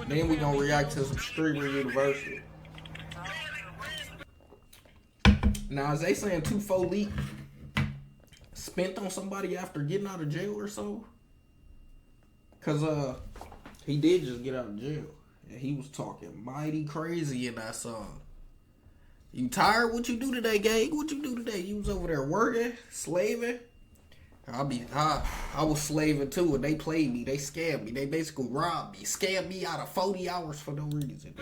Then we gonna react to some Streamer University. Now, is they saying 2-4 leak spent on somebody after getting out of jail or so? Cause he did just get out of jail. And he was talking mighty crazy in that song. You tired? What you do today, gang? What you do today? You was over there working, slaving. I was slaving too, and they played me. They scammed me. They basically robbed me, scammed me out of 40 hours for no reason.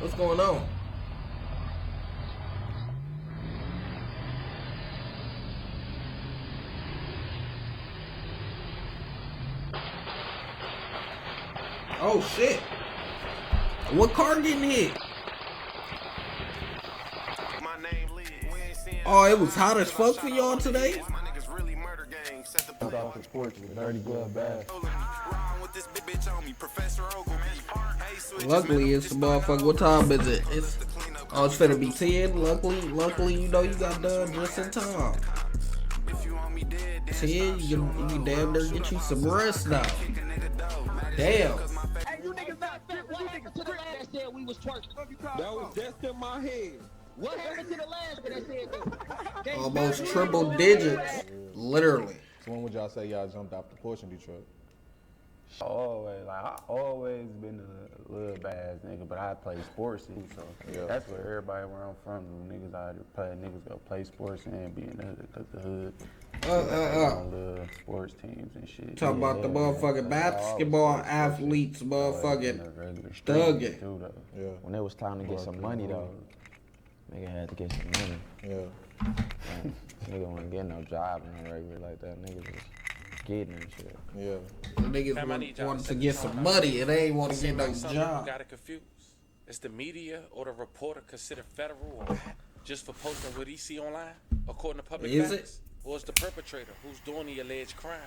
What's going on? Oh shit. What car getting hit? Oh, it was hot as fuck for y'all today? Luckily it's the motherfucker. What time is it? It's finna be 10. Luckily, you know you got done just in time. 10, you damn near get you some rest now. Damn. You niggas not fit. What niggas to the last said we was twerking? That was just in my head. What happened to the last that said that? Almost triple digits. Literally. So when would y'all say y'all jumped off the porch in Detroit? I always been a little bad nigga, but I play sports too, so yeah. That's where everybody where I'm from, niggas out here play, niggas go play sports and be in the hood, cause the hood. On little sports teams and shit. Talk about the motherfucking basketball athletes, motherfucking thugging. Yeah. When it was time to get some money though, nigga had to get some money. Yeah. Nigga wasn't getting no job in regular like that. Niggas was getting and shit. Yeah. The niggas wanted to get some money and they ain't want to get no job. Got it confused. Is the media or the reporter considered federal or just for posting what he see online, according to public facts? Or is the perpetrator who's doing the alleged crimes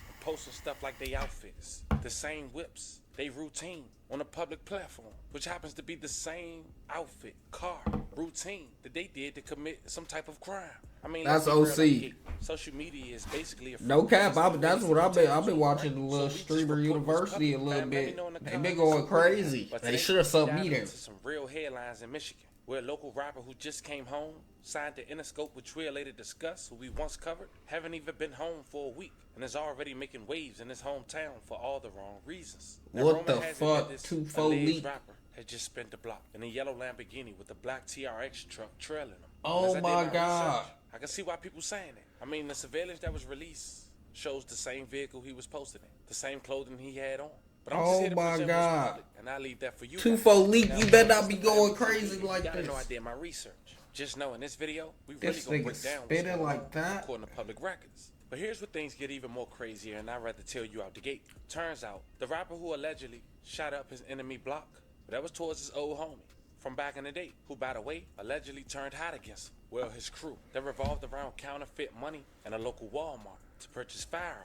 and posting stuff like they outfits, the same whips, they routine on a public platform, which happens to be the same outfit, car, routine that they did to commit some type of crime? I mean, that's OC. Social media is basically a no cap. That's what I've been watching the little Streamer University a little bit. They been going crazy. They should have subbed me there. Some real headlines in Michigan, where a local rapper who just came home signed the Interscope, which we'll later discuss, who we once covered, haven't even been home for a week and is already making waves in his hometown for all the wrong reasons. Now, what the fuck? 2-4 leak. Rapper had just spent the block in a yellow Lamborghini with a black TRX truck trailing him. Oh my God. I can see why people saying it. I mean, the surveillance that was released shows the same vehicle he was posted in, the same clothing he had on. But I'm just here to present what's public, and I leave that for you. 2-4 leak, you better not be going crazy like this. I know I did my research. Just know in this video, we really gonna break down what's going like that according to public records. But here's where things get even more crazier, and I'd rather tell you out the gate. Turns out, the rapper who allegedly shot up his enemy block, that was towards his old homie from back in the day, who, by the way, allegedly turned hot against him. Well, his crew, that revolved around counterfeit money and a local Walmart to purchase firearms.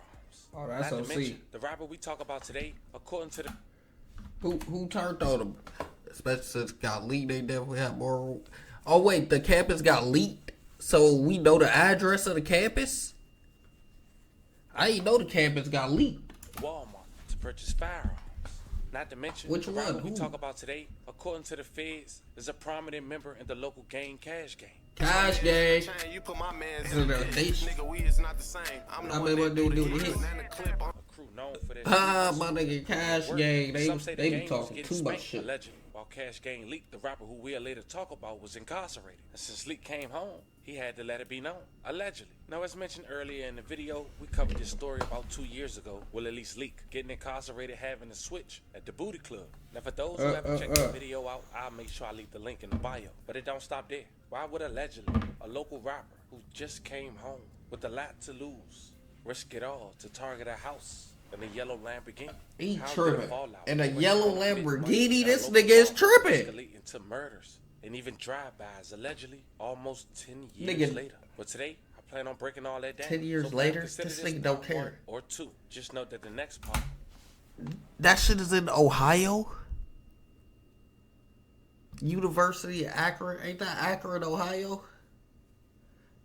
Oh, that's Not to OC. mention, the rapper we talk about today, according to the... Who turned on him? Especially since it got leaked, they definitely have more... Oh, wait, the campus got leaked? So we know the address of the campus? I didn't know the campus got leaked. Walmart to purchase firearms. Not to mention, which the one? rapper we talk about today, according to the feds, is a prominent member in the local gang Cash Gang. Cash Gang. You put my man's nigga, we is not the same. I'm the one that do the hit. Crew known for that. My nigga Cash Gang, they be talking too much shit. Allegedly, while Cash Gang leaked, the rapper who we'll later talk about was incarcerated. And since Leak came home, he had to let it be known. Allegedly. Now, as mentioned earlier in the video, we covered this story about 2 years ago. Well, at least Leak getting incarcerated, having a switch at the Booty Club. Now, for those who haven't checked the video out, I'll make sure I leave the link in the bio. But it don't stop there. Why would allegedly a local rapper who just came home with a lot to lose risk it all to target a house in a yellow Lamborghini? He tripping. In a yellow Lamborghini, this nigga is tripping. Escalating to murders and even drive-bys, allegedly almost 10 years later. But today, I plan on breaking all that down. 10 years later, this nigga don't care. Or two. Just note that the next part. That shit is in Ohio? University of Akron. Ain't that Akron, Ohio?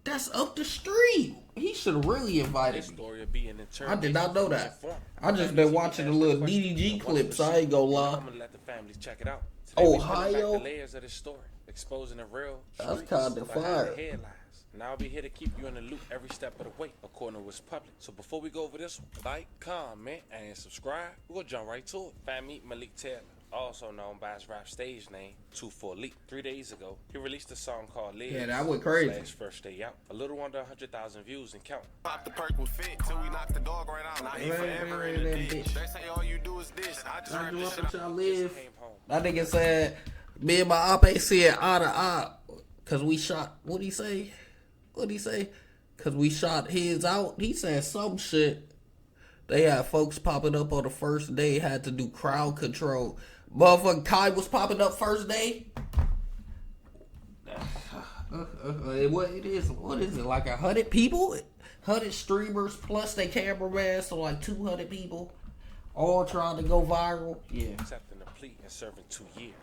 That's up the street. He should have really invited This me. story of being I did not know interrogated that. was informed. I just been watching the little DDG clips. I ain't gonna lie. I'm gonna let the families check it out. Today we peel back Ohio? the layers of this story, exposing the real That's streets kinda behind fire. the headlines. And I'll be here to keep you in the loop every step of the way, according to what's public. So before we go over this one, like, comment, and subscribe. We're gonna jump right to it. Fan meet Malik Taylor, also known by his rap stage name, 24 Leak. 3 days ago, he released a song called Lives. Yeah, that went crazy. First day out. A little under 100,000 views and counting. Pop the perk with fit till we knock the dog right out. Now he forever in the ditch. They say all you do is this. I just I heard grew this up shit. with y'all live. Came home. That nigga said, me and my op ain't said eye to eye. Cause we shot, what'd he say? Cause we shot his out. He said some shit. They had folks popping up on the first day, had to do crowd control. Motherfucking Kai was popping up first day. What is it? Like 100 people? 100 streamers plus their cameraman, so like 200 people. All trying to go viral. Yeah. Accepting a plea and serving 2 years.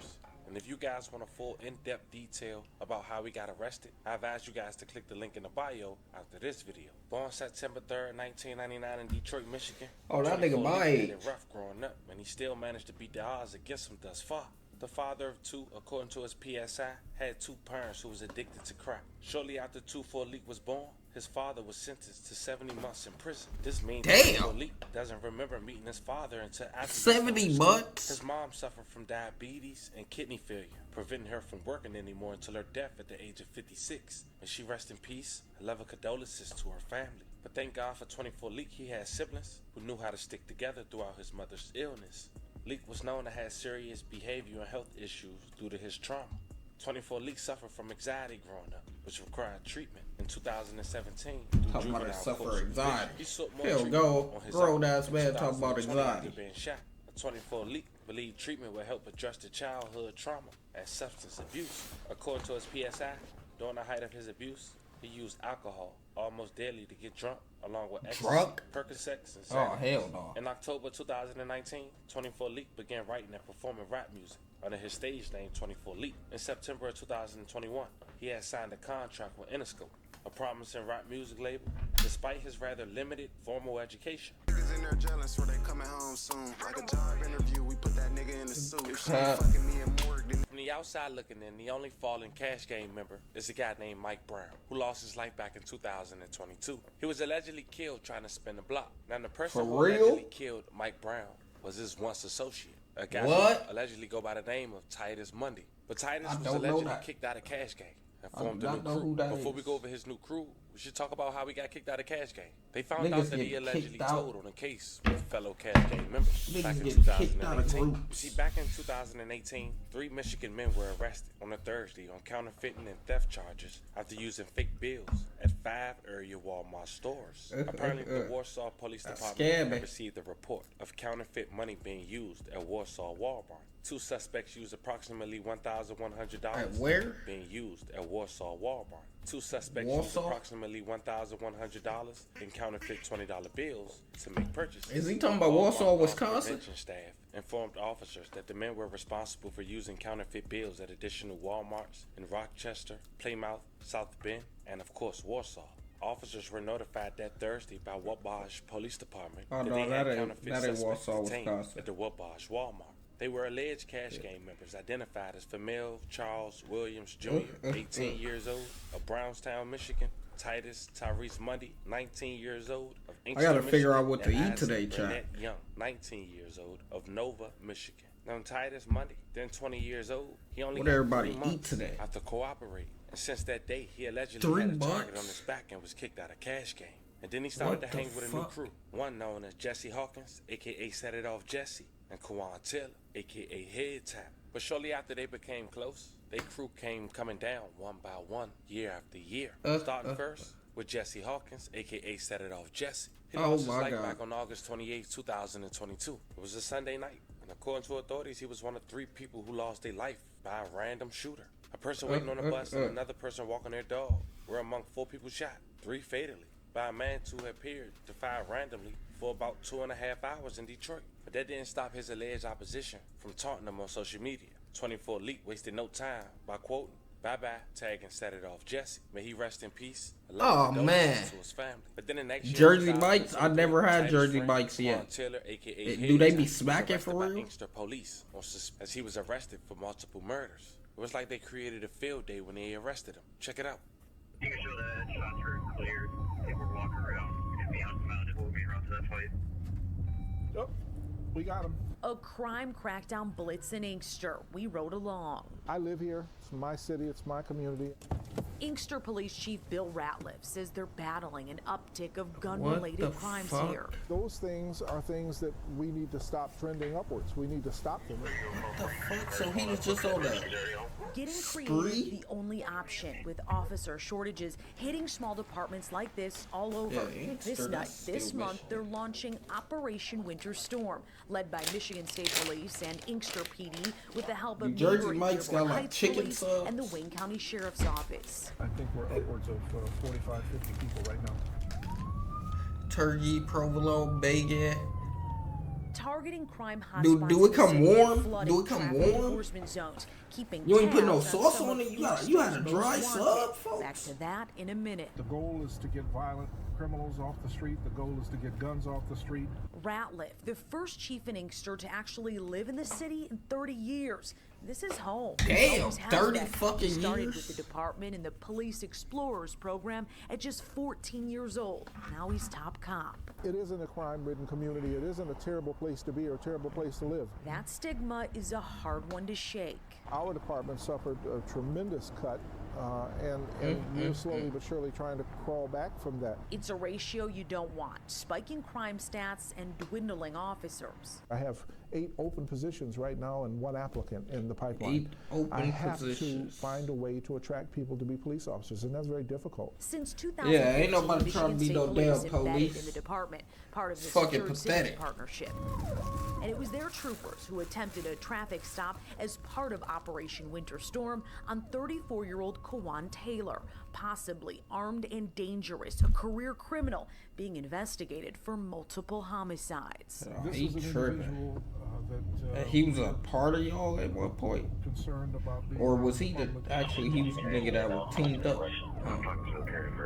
And if you guys want a full in-depth detail about how we got arrested, I advise you guys to click the link in the bio after this video. Born September 3rd, 1999 in Detroit, Michigan. Oh, that nigga 24 my had age. it rough growing up, and he still managed to beat the odds against him thus far. The father of two, according to his PSI, had 2 parents who was addicted to crack. Shortly after 24 Leak was born, his father was sentenced to 70 months in prison. This means Damn. 24 Leak doesn't remember meeting his father until after 70 months? His mom suffered from diabetes and kidney failure, preventing her from working anymore until her death at the age of 56. May she rest in peace. I love her condolences to her family. But thank God for 24 Leak, he had siblings who knew how to stick together throughout his mother's illness. Leak was known to have serious behavior and health issues due to his trauma. 24 Leak suffered from anxiety growing up, which required treatment. In 2017, Talking about juvenile suffer court anxiety. he sought more Hell, treatment go. on his Grown own. ass In man talking about 2020, anxiety. after being shot. A 24 Leak believed treatment would help address the childhood trauma and substance abuse. According to his PSI, during the height of his abuse, he used alcohol almost daily to get drunk, along with ecstasy, Drunk? Percocets, and Oh, Xanax. hell no. In October 2019, 24 Leak began writing and performing rap music under his stage name 24 Leak. In September of 2021, he had signed a contract with Interscope, a promising rap music label, despite his rather limited formal education. Niggas in there jealous, so they coming home soon. Like a job interview, we put that nigga in the suit. If she ain't fucking me and Morg, then From the outside looking in, the only fallen Cash Game member is a guy named Mike Brown, who lost his life back in 2022. He was allegedly killed trying to spin the block. Now, the person For who real? allegedly killed Mike Brown was his once associate, a guy What? who allegedly go by the name of Titus Monday. But Titus I was don't know allegedly that. kicked out of Cash Game and I do formed a not new know crew. who that Before we is. go over his new crew, we should talk about how he got kicked out of Cash Game. They found Niggas out that get he allegedly kicked out. told on a case with fellow Cash Game members Niggas back in get kicked out of 2018. groups. See, back in 2018, 3 Michigan men were arrested on a Thursday on counterfeiting and theft charges after using fake bills at 5 area Walmart stores. Apparently, the Warsaw Police That's Department scammy. received a report of counterfeit money being used at Warsaw Walmart. 2 suspects used approximately $1,100 At where? being used at Warsaw Walmart. 2 suspects used Warsaw? approximately $1,100 in counterfeit $20 bills to make purchases. Is he talking about Walmart Warsaw, loss Wisconsin? prevention staff informed officers that the men were responsible for using counterfeit bills at additional Walmarts in Rochester, Plymouth, South Bend, and of course Warsaw. Officers were notified that Thursday by Wabash Police Department Oh, that no, they that had ain't- counterfeit that ain't suspects Warsaw, detained Wisconsin. at the Wabash Walmart. They were alleged Cash Game members identified as Famil Charles Williams Jr., 18 years old, of Brownstown, Michigan; Titus Tyrese Mundy, 19 years old, of Inkster, gotta figure out Michigan; what to and eat today, Isaac Chad. Burnett Young, 19 years old, of Nova, Michigan. Now Titus Mundy, then 20 years old, he only What got everybody 3 eat months today? after cooperating. And since that day, he allegedly 3 had a target months? on his back and was kicked out of Cash Game. And then he started What to the hang with a new fuck? crew, one known as Jesse Hawkins, aka Set It Off Jesse, and Kawan Taylor, aka Head Tap. But shortly after they became close, their crew came coming down one by one, year after year. Starting first with Jesse Hawkins, aka Set It Off Jesse. He Oh lost his my life God. back on August 28, 2022. It was a Sunday night, and according to authorities, he was one of 3 people who lost their life by a random shooter. A person waiting on a bus and another person walking their dog were among 4 people shot, 3 fatally, by a man who appeared to fire randomly for about 2.5 hours in Detroit. But that didn't stop his alleged opposition from taunting them on social media. 24 Leak wasted no time by quoting, "Bye-bye," tagging set it off Jesse. May he rest in peace. Oh, man. To his family. But then the next year, Jersey Mike's? I never had Jersey Mike's yet. Taylor, aka Do they be was smacking arrested for by real? Inkster police as he was arrested for multiple murders. It was like they created a field day when they arrested him. Check it out. You can show that shots were cleared. People were walking around and beyond the mountain. We'll be around to that fight. Oh, we got him. A crime crackdown blitz in Inkster. We rode along. I live here. It's my city. It's my community. Inkster Police Chief Bill Ratliff says they're battling an uptick of What gun-related the crimes fuck? here. Those things are things that we need to stop trending upwards. We need to stop them. What the fuck? So he was just on that. Getting Spree? creative, the only option, with officer shortages hitting small departments like this all over. Yeah, Inkster, This night, that's this still month, Michigan. they're launching Operation Winter Storm, led by Michigan State Police and Inkster PD, with the help of New Jersey neighboring Mike's Dearborn got, like, Heights chicken Police subs. and the Wayne County Sheriff's Office. I think we're upwards of 45, 50 people right now. Turkey, provolone, bacon. Targeting crime Do hotspots. it in the come city, warm? flooding Do it come traffic warm? enforcement zones, keeping You ain't put no tabs sauce some on of it? You had a Inkster's dry most sub, wanted. folks? Back to that in a minute. The goal is to get violent criminals off the street. The goal is to get guns off the street. Ratliff, the first chief in Inkster to actually live in the city in 30 years. This is home. Damn, Always has 30 been. fucking He started years? with the department in the Police Explorers program at just 14 years old. Now he's top cop. It isn't a crime-ridden community. It isn't a terrible place to be or a terrible place to live. That stigma is a hard one to shake. Our department suffered a tremendous cut, and we're slowly but surely trying to crawl back from that. It's a ratio you don't want, spiking crime stats and dwindling officers. I have 8 open positions right now and 1 applicant in the pipeline. 8 open I have positions. to find a way to attract people to be police officers, and that's very difficult. Since 2015, Yeah, ain't nobody trying to be Michigan no State damn embedded police. in the department, part of the Fucking Secured Cities pathetic. partnership. And it was their troopers who attempted a traffic stop as part of Operation Winter Storm on 34-year-old Kawan Taylor, possibly armed and dangerous, a career criminal being investigated for multiple homicides. This He is an tripping. individual that He was a part of y'all at one point? concerned about being Or was he the, public. actually, he was the nigga that was teamed up?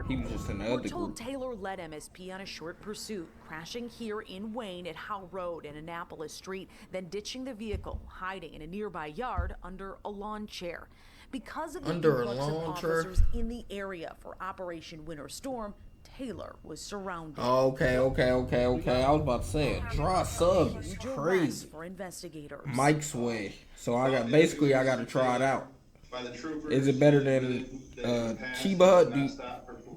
He was just in the We're other told group. Taylor led MSP on a short pursuit, crashing here in Wayne at Howe Road and Annapolis Street, then ditching the vehicle, hiding in a nearby yard under a lawn chair. Because of the Under a influx of lawn chair? officers in the area for Operation Winter Storm, Taylor was surrounded. Okay. I was about to say, a dry sub is Huge arrest crazy. for investigators. Mike's way. So I got to try it out. Is it better than Chiba Hut?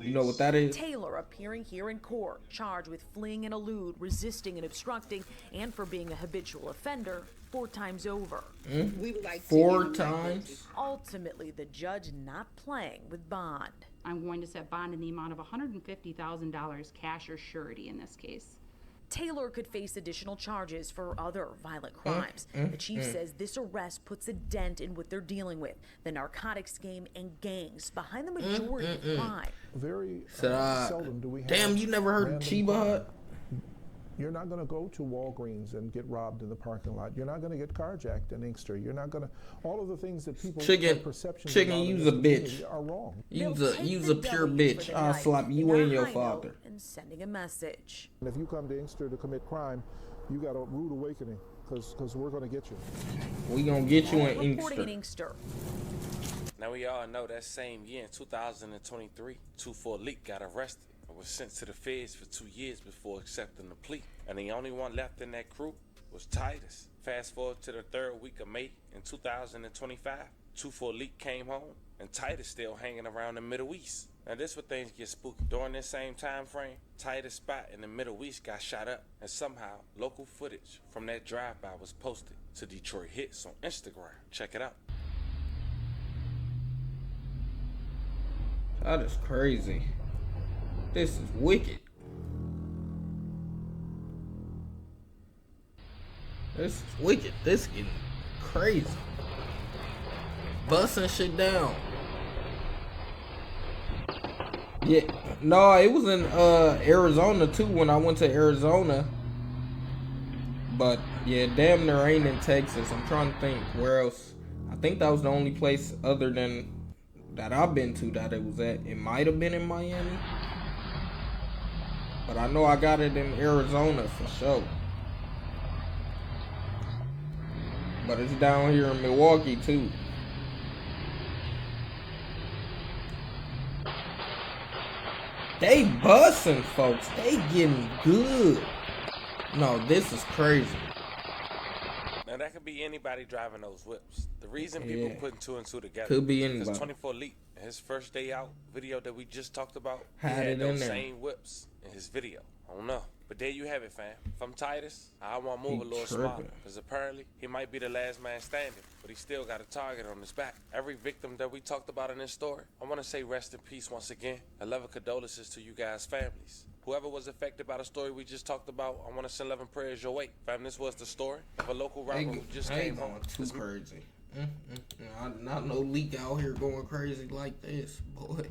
Do you know what that is? Taylor appearing here in court, charged with fleeing and elude, resisting and obstructing, and for being a habitual offender 4 times over. We would like 4 times? Ultimately, the judge not playing with bond. I'm going to set bond in the amount of $150,000 cash or surety in this case. Taylor could face additional charges for other violent crimes. The chief says this arrest puts a dent in what they're dealing with, the narcotics game and gangs behind the majority of crime. Very So, seldom do we have. damn, you never heard of random Chiba crime. Hut? You're not going to go to Walgreens and get robbed in the parking lot. You're not going to get carjacked in Inkster. You're not going to. All of the things that people have perceptions about in use this a community bitch. are wrong. They'll take Use the a pure W for bitch. the I'll night slap in you a and your high father. note and sending a message. And if you come to Inkster to commit crime, you got a rude awakening because we're going to get you. We gonna get you in Reporting in Inkster. Inkster. Now we all know that same year in 2023, 24 Leak got arrested and was sent to the feds for 2 years before accepting the plea. And the only one left in that crew was Titus. Fast forward to the 3rd week of May in 2025, 24 Leak came home and Titus still hanging around the Middle East. Now this where things get spooky. During this same time frame, Titus' spot in the Middle East got shot up, and somehow local footage from that drive-by was posted to Detroit Hits on Instagram. Check it out. That is crazy. This is wicked. This is wicked. This is getting crazy. Busting shit down. Yeah, no, it was in Arizona too when I went to Arizona. But yeah, damn near ain't in Texas. I'm trying to think where else. think that was the only place other than that I've been to that it was at. It might have been in Miami, but I know I got it in Arizona for sure. But it's down here in Milwaukee too. They bussin', folks. They getting good. No, this is crazy. Now that could be anybody driving those whips. The reason people putting 2 and 2 together Could be anybody. because 24 Leak, his first day out video that we just talked about, Had he it had in those there. same whips in his video. I don't know. But there you have it, fam. If I'm Titus, I want to move He a little tripping. smarter. Because apparently, he might be the last man standing, but he still got a target on his back. Every victim that we talked about in this story, I want to say rest in peace once again. A love of condolences to you guys' families. Whoever was affected by the story we just talked about, I want to send love and prayers your way. Fam, this was the story of a local rapper who just came home. Too crazy. Not no Leak out here going crazy like this, boy.